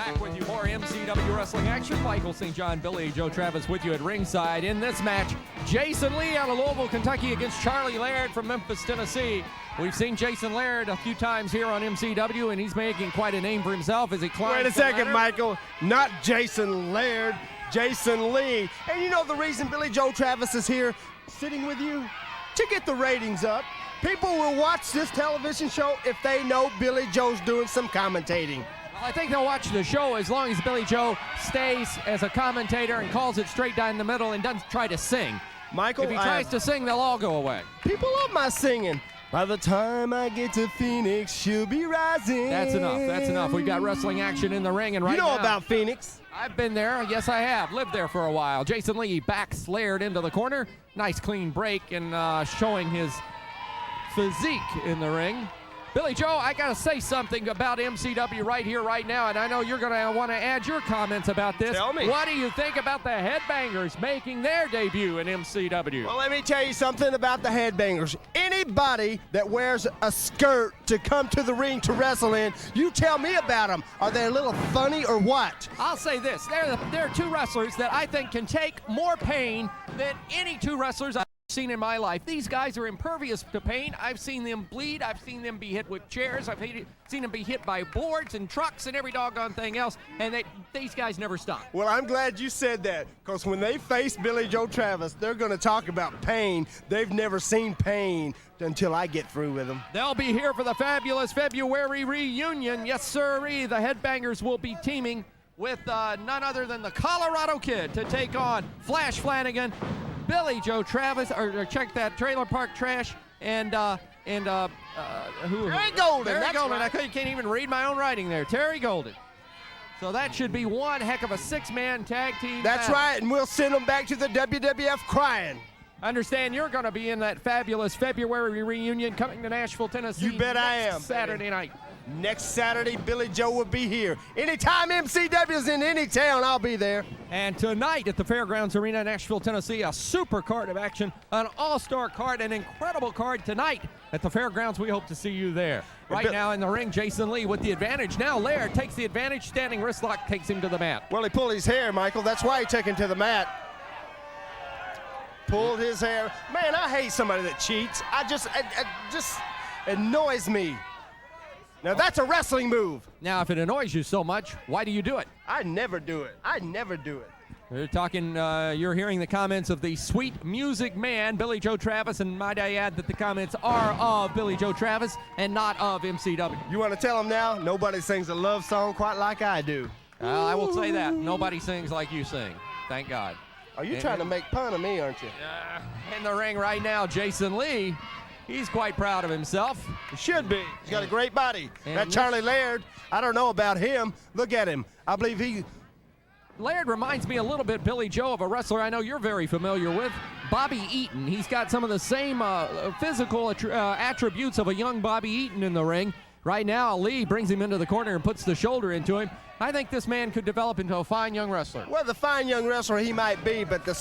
Back with you, more MCW wrestling action. Michael St. John, Billy Joe Travis with you at ringside. In this match, Jason Lee out of Louisville, Kentucky against Charlie Laird from Memphis, Tennessee. We've seen Jason Laird a few times here on MCW, and he's making quite a name for himself as he climbs. Wait a second, Michael. Not Jason Laird, Jason Lee. And you know the reason Billy Joe Travis is here sitting with you? To get the ratings up. People will watch this television show if they know Billy Joe's doing some commentating. Well, I think they'll watch the show as long as Billy Joe stays as a commentator and calls it straight down the middle and doesn't try to sing. Michael, if he tries to sing, they'll all go away. People love my singing. By the time I get to Phoenix, she'll be rising. That's enough. That's enough. We've got wrestling action in the ring, and right now, you know about Phoenix. I've been there. Yes, I have. Lived there for a while. Jason Lee backs Laird into the corner. Nice clean break and showing his physique in the ring. Billy Joe, I got to say something about MCW right here, right now, and I know you're going to want to add your comments about this. Tell me. What do you think about the Headbangers making their debut in MCW? Well, let me tell you something about the Headbangers. Anybody that wears a skirt to come to the ring to wrestle in, you tell me about them. Are they a little funny or what? I'll say this. They're two wrestlers that I think can take more pain than any two wrestlers I've seen in my life. These guys are impervious to pain. I've seen them bleed. I've seen them be hit with chairs. I've seen them be hit by boards and trucks and every doggone thing else, and these guys never stop. Well, I'm glad you said that, because when they face Billy Joe Travis, they're going to talk about pain. They've never seen pain until I get through with them. They'll be here for the fabulous February reunion. Yes, sirree. The Headbangers will be teaming with none other than the Colorado Kid to take on Flash Flanagan, Billy Joe Travis, or check that, Trailer Park Trash, and who? Terry Golden. Terry That's Golden. right. I can't even read my own writing there. Terry Golden. So that should be one heck of a six-man tag team. That's right, and we'll send them back to the WWF crying. Understand you're going to be in that fabulous February reunion coming to Nashville, Tennessee. You bet I am. Saturday night. Next Saturday, Billy Joe will be here. Anytime MCW's in any town, I'll be there. And tonight at the Fairgrounds Arena, Nashville, Tennessee, a super card of action, an all-star card, an incredible card tonight at the Fairgrounds. We hope to see you there. Right now in the ring, Jason Lee with the advantage. Now Laird takes the advantage. Standing wrist lock takes him to the mat. Well, he pulled his hair, Michael. That's why he took him to the mat. Pulled his hair. Man, I hate somebody that cheats. It just annoys me. Now, that's a wrestling move. Now, if it annoys you so much, why do you do it? I never do it. I never do it. We're talking, you're hearing the comments of the sweet music man, Billy Joe Travis, and might I add that the comments are of Billy Joe Travis and not of MCW. You want to tell him now? Nobody sings a love song quite like I do. I will say that. Nobody sings like you sing. Thank God. Are you trying to make fun of me, aren't you? In the ring right now, Jason Lee. He's quite proud of himself. He should be. He's got a great body. And that Charlie Laird, I don't know about him. Look at him. I believe Laird reminds me a little bit, Billy Joe, of a wrestler I know you're very familiar with, Bobby Eaton. He's got some of the same physical attributes of a young Bobby Eaton in the ring. Right now, Lee brings him into the corner and puts the shoulder into him. I think this man could develop into a fine young wrestler. Well, the fine young wrestler he might be, but the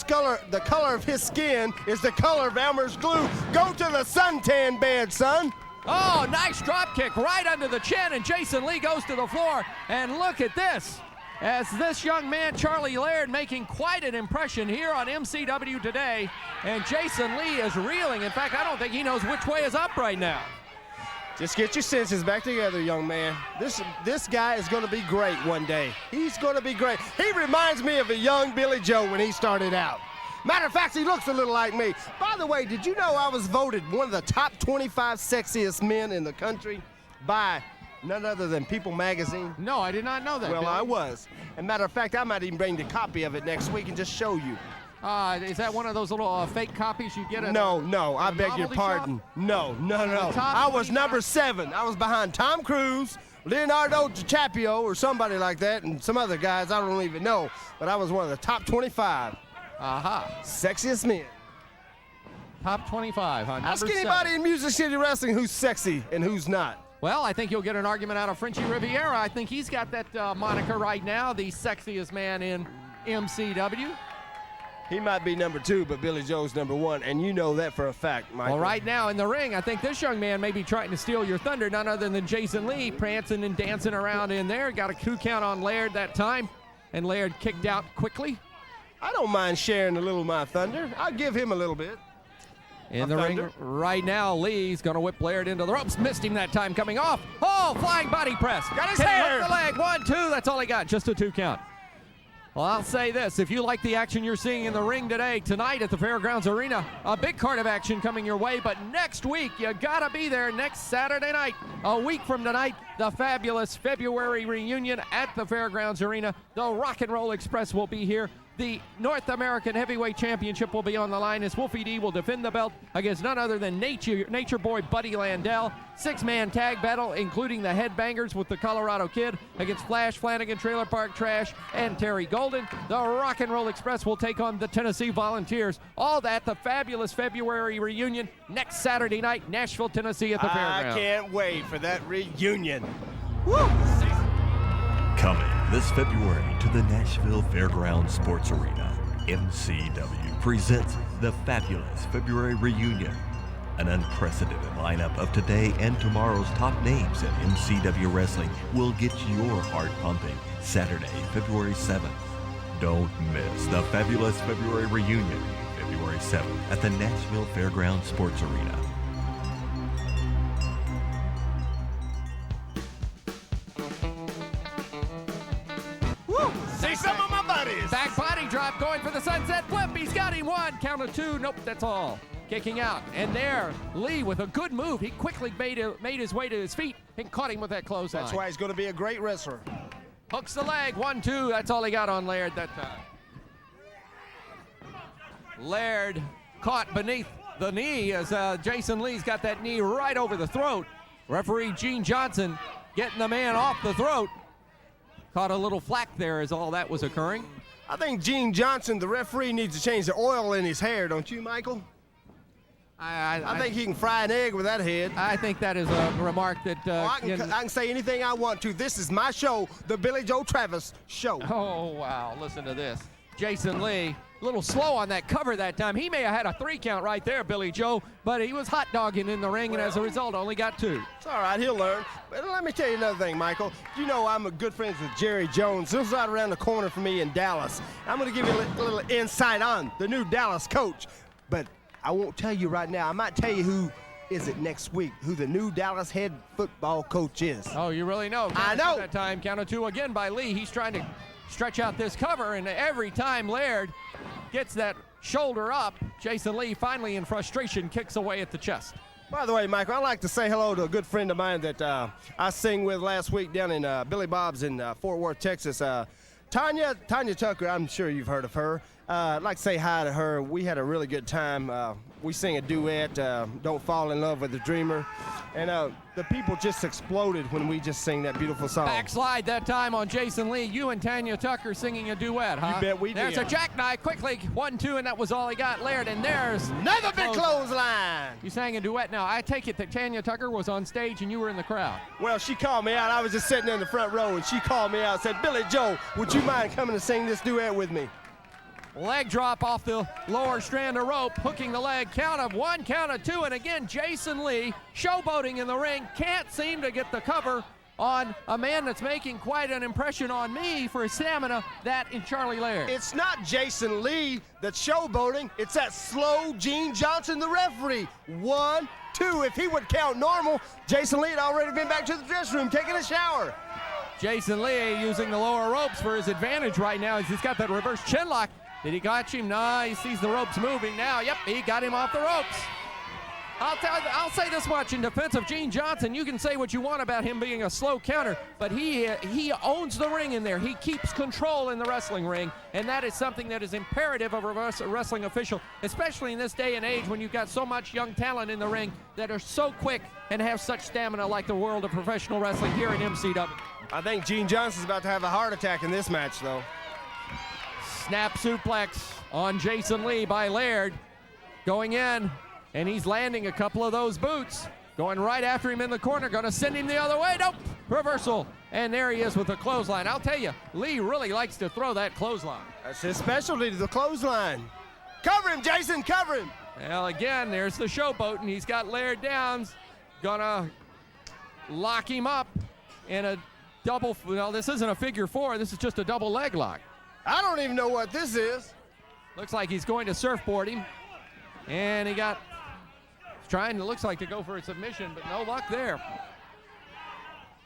color of his skin is the color of Elmer's glue. Go to the suntan bed, son. Oh, nice drop kick right under the chin, and Jason Lee goes to the floor. And look at this, as this young man, Charlie Laird, making quite an impression here on MCW today. And Jason Lee is reeling. In fact, I don't think he knows which way is up right now. Just get your senses back together, young man. This guy is going to be great one day. He's going to be great. He reminds me of a young Billy Joe when he started out. Matter of fact, he looks a little like me. By the way, did you know I was voted one of the top 25 sexiest men in the country by none other than People magazine? No, I did not know that. Well, Billy. I was. And matter of fact, I might even bring the copy of it next week and just show you. Is that one of those little fake copies you get at No, I beg your pardon. Shop? No. I was number 7. I was behind Tom Cruise, Leonardo DiCaprio, or somebody like that, and some other guys I don't even know. But I was one of the top 25 sexiest men. Top 25, huh? Ask anybody in Music City Wrestling who's sexy and who's not. Well, I think you'll get an argument out of Frenchie Riviera. I think he's got that moniker right now, the sexiest man in MCW. He might be number 2, but Billy Joe's number 1, and you know that for a fact, Michael. Well, right now in the ring, I think this young man may be trying to steal your thunder, none other than Jason Lee, prancing and dancing around in there. Got a 2 count on Laird that time, and Laird kicked out quickly. I don't mind sharing a little of my thunder. I'll give him a little bit. In the ring right now, Lee's going to whip Laird into the ropes. Missed him that time coming off. Oh, flying body press. Got his Can he hair. hook the leg? 1, 2. That's all he got. Just a 2 count. Well, I'll say this. If you like the action you're seeing in the ring tonight at the Fairgrounds Arena, a big card of action coming your way. But next week, you got to be there next Saturday night. A week from tonight, the fabulous February reunion at the Fairgrounds Arena. The Rock and Roll Express will be here. The North American Heavyweight Championship will be on the line as Wolfie D will defend the belt against none other than Nature Boy Buddy Landell. 6-man tag battle, including the Headbangers with the Colorado Kid against Flash Flanagan, Trailer Park Trash, and Terry Golden. The Rock and Roll Express will take on the Tennessee Volunteers. All that, the fabulous February reunion next Saturday night, Nashville, Tennessee at the Fairgrounds. I can't wait for that reunion. Woo! Coming this February to the Nashville Fairgrounds Sports Arena, MCW presents the fabulous February reunion. An unprecedented lineup of today and tomorrow's top names in MCW wrestling will get your heart pumping Saturday, February 7th. Don't miss the fabulous February reunion, February 7th at the Nashville Fairgrounds Sports Arena. See some of my buddies. Back body drop going for the sunset flip. He's got him 1. Count of 2. Nope, that's all. Kicking out. And there, Lee with a good move. He quickly made his way to his feet and caught him with that clothesline. That's why he's going to be a great wrestler. Hooks the leg. 1, 2. That's all he got on Laird that time. Laird caught beneath the knee as Jason Lee's got that knee right over the throat. Referee Gene Johnson getting the man off the throat. Caught a little flack there as all that was occurring. I think Gene Johnson, the referee, needs to change the oil in his hair, don't you, Michael? I think he can fry an egg with that head. I think that is a remark that... I can say anything I want to. This is my show, the Billy Joe Travis Show. Oh, wow. Listen to this. Jason Lee, a little slow on that cover that time. He may have had a 3 count right there, Billy Joe, but he was hot dogging in the ring, and as a result, only got 2. It's all right. He'll learn. But let me tell you another thing, Michael. You know I'm a good friends with Jerry Jones. He's right around the corner from me in Dallas. I'm going to give you a little insight on the new Dallas coach. But I won't tell you right now. I might tell you who is it next week, who the new Dallas head football coach is. Oh, you really know. I know. That time, count of 2 again by Lee. He's trying to stretch out this cover, and every time Laird gets that shoulder up, Jason Lee finally in frustration kicks away at the chest. By the way, Michael, I'd like to say hello to a good friend of mine that I sang with last week down in Billy Bob's in Fort Worth, Texas. Tanya Tucker, I'm sure you've heard of her. I'd like to say hi to her. We had a really good time. We sang a duet, Don't Fall in Love with the Dreamer. And the people just exploded when we just sang that beautiful song. Backslide that time on Jason Lee. You and Tanya Tucker singing a duet, huh? You bet we did. There's a jackknife, quickly, 1, 2, and that was all he got. Laird, and there's another big clothesline. You sang a duet. Now, I take it that Tanya Tucker was on stage and you were in the crowd. Well, she called me out. I was just sitting in the front row, and she called me out and said, Billy Joe, would you mind coming to sing this duet with me? Leg drop off the lower strand of rope, hooking the leg. Count of 1, count of 2, and again, Jason Lee, showboating in the ring, can't seem to get the cover on a man that's making quite an impression on me for his stamina, that in Charlie Laird. It's not Jason Lee that's showboating, it's that slow Gene Johnson, the referee. 1, 2, if he would count normal, Jason Lee had already been back to the dressing room taking a shower. Jason Lee using the lower ropes for his advantage right now as he's got that reverse chin lock. Did he got him? No, he sees the ropes moving now. Yep, he got him off the ropes. I'll say this much in defense of Gene Johnson. You can say what you want about him being a slow counter, but he owns the ring in there. He keeps control in the wrestling ring, and that is something that is imperative of a wrestling official, especially in this day and age when you've got so much young talent in the ring that are so quick and have such stamina like the world of professional wrestling here in MCW. I think Gene Johnson's about to have a heart attack in this match, though. Snap suplex on Jason Lee by Laird. Going in, and he's landing a couple of those boots. Going right after him in the corner, gonna send him the other way. Nope, reversal. And there he is with the clothesline. I'll tell you, Lee really likes to throw that clothesline. That's his specialty, the clothesline. Cover him, Jason, cover him. Well, again, there's the showboat, and he's got Laird Downs. Gonna lock him up in a double, well, this isn't a figure four, this is just a double leg lock. I don't even know what this is. Looks like he's going to surfboard him. And he got, trying, it looks like to go for a submission, but no luck there.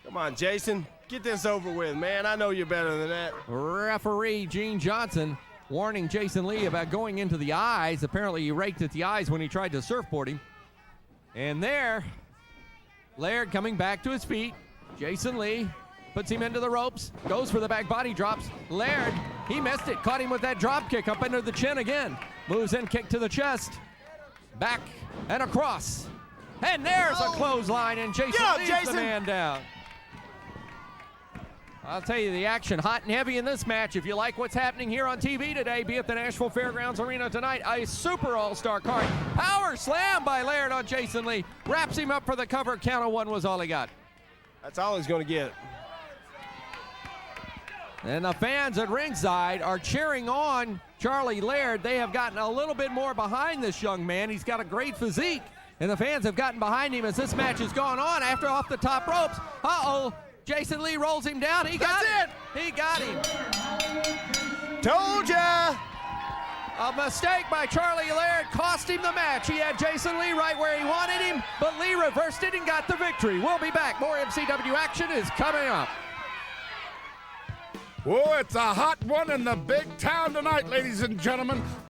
Come on, Jason, get this over with, man. I know you're better than that. Referee Gene Johnson warning Jason Lee about going into the eyes. Apparently he raked at the eyes when he tried to surfboard him. And there, Laird coming back to his feet. Jason Lee puts him into the ropes, goes for the back body drops. Laird, he missed it, caught him with that drop kick up under the chin again. Moves in, kick to the chest. Back and across. And there's a clothesline, and Jason leaves the man down. I'll tell you, the action hot and heavy in this match. If you like what's happening here on TV today, be at the Nashville Fairgrounds Arena tonight. A super all-star card. Power slam by Laird on Jason Lee. Wraps him up for the cover. Count of one was all he got. That's all he's going to get. And the fans at ringside are cheering on Charlie Laird. They have gotten a little bit more behind this young man. He's got a great physique, and the fans have gotten behind him as this match has gone on. After off the top ropes, Jason Lee rolls him down. He got it. He got him. Told ya. A mistake by Charlie Laird cost him the match. He had Jason Lee right where he wanted him, but Lee reversed it and got the victory. We'll be back. More MCW action is coming up. Oh, it's a hot one in the big town tonight, ladies and gentlemen.